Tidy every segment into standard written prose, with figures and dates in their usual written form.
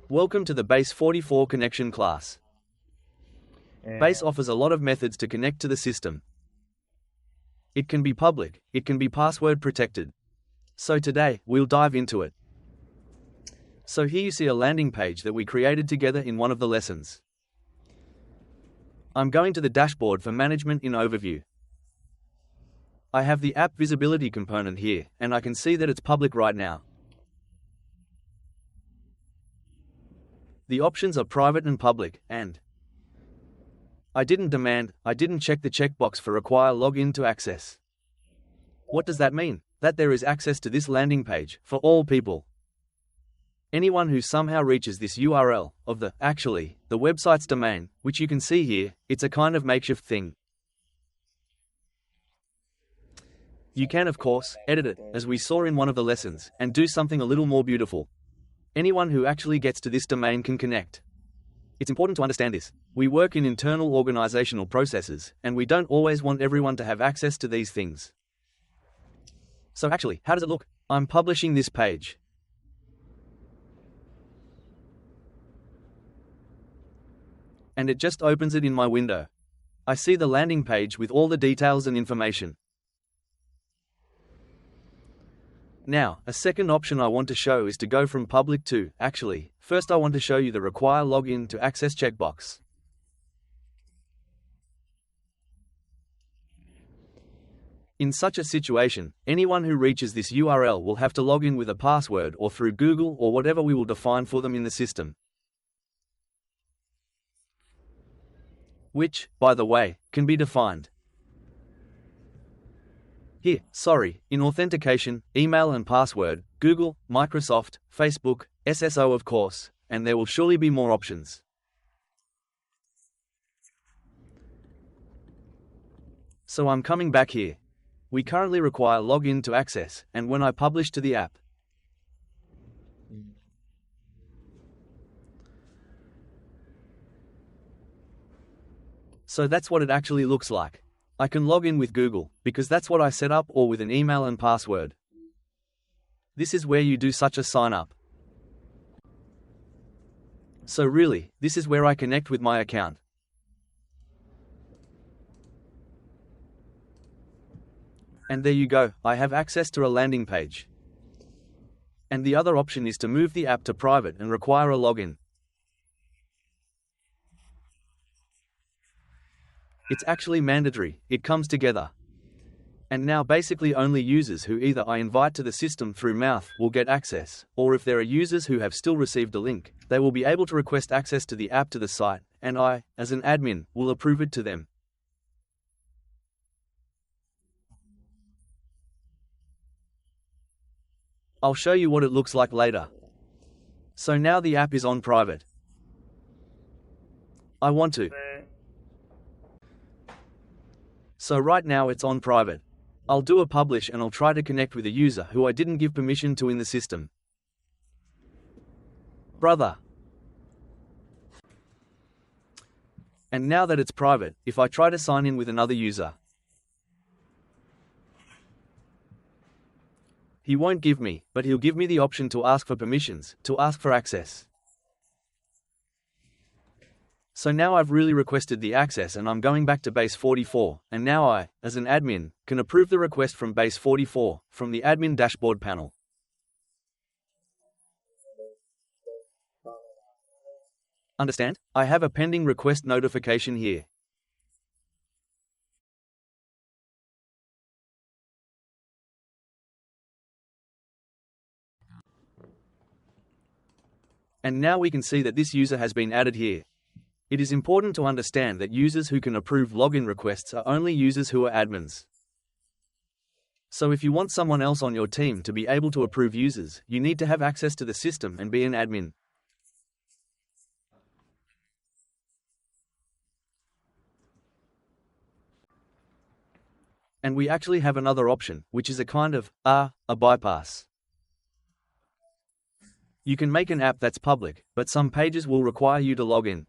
Welcome to the Base 44 connection class. Base offers a lot of methods to connect to the system. It can be public, it can be password protected. So today, we'll dive into it. So here you see a landing page that we created together in one of the lessons. I'm going to the dashboard for management in overview. I have the app visibility component here, and I can see that it's public right now. The options are private and public, and I didn't check the checkbox for require login to access. What does that mean? That there is access to this landing page for all people. Anyone who somehow reaches this URL of the website's domain, which you can see here, it's a kind of makeshift thing. You can, of course, edit it, as we saw in one of the lessons, and do something a little more beautiful. Anyone who actually gets to this domain can connect. It's important to understand this. We work in internal organizational processes, and we don't always want everyone to have access to these things. So actually, how does it look? I'm publishing this page. And it just opens it in my window. I see the landing page with all the details and information. Now, a second option I want to show is to go from public to, first I want to show you the require login to access checkbox. In such a situation, anyone who reaches this URL will have to log in with a password or through Google or whatever we will define for them in the system. Which, by the way, can be defined here, in authentication, email and password, Google, Microsoft, Facebook, SSO of course, and there will surely be more options. So I'm coming back here. We currently require login to access, and when I publish to the app, so that's what it actually looks like. I can log in with Google, because that's what I set up, or with an email and password. This is where you do such a sign up. So really, this is where I connect with my account. And there you go, I have access to a landing page. And the other option is to move the app to private and require a login. It's actually mandatory, it comes together. And now basically only users who either I invite to the system through mouth will get access, or if there are users who have still received a link, they will be able to request access to the app to the site, and I, as an admin, will approve it to them. I'll show you what it looks like later. So now the app is on private. I want to. So right now it's on private. I'll do a publish and I'll try to connect with a user who I didn't give permission to in the system. Brother. And now that it's private, if I try to sign in with another user, he won't give me, but he'll give me the option to ask for permissions, to ask for access. So now I've really requested the access and I'm going back to Base 44, and now I, as an admin, can approve the request from Base 44, from the admin dashboard panel. Understand? I have a pending request notification here. And now we can see that this user has been added here. It is important to understand that users who can approve login requests are only users who are admins. So if you want someone else on your team to be able to approve users, you need to have access to the system and be an admin. And we actually have another option, which is a kind of a bypass. You can make an app that's public, but some pages will require you to log in.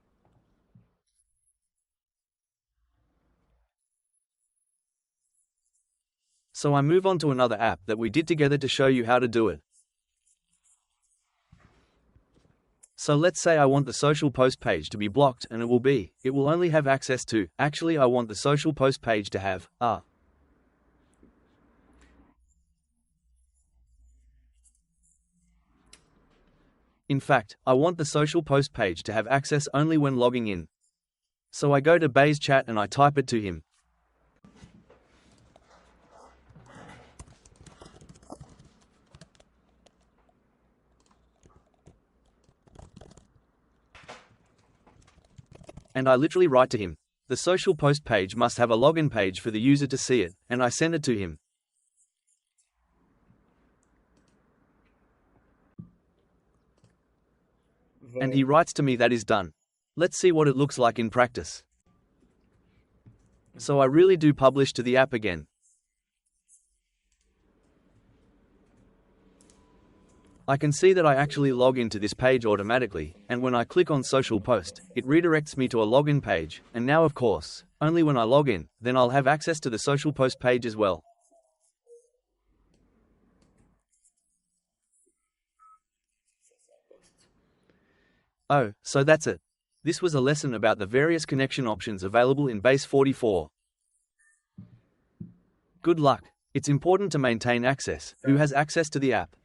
So I move on to another app that we did together to show you how to do it. So let's say I want the social post page to be blocked, and it will only have access to, actually I want the social post page to have, in fact, I want the social post page to have access only when logging in. So I go to Bayes chat and I type it to him. And I literally write to him. The social post page must have a login page for the user to see it, and I send it to him. And he writes to me that is done. Let's see what it looks like in practice. So I really do publish to the app again. I can see that I actually log into this page automatically, and when I click on social post, it redirects me to a login page, and now of course, only when I log in, then I'll have access to the social post page as well. Oh, so that's it. This was a lesson about the various connection options available in Base 44. Good luck. It's important to maintain access. Who has access to the app?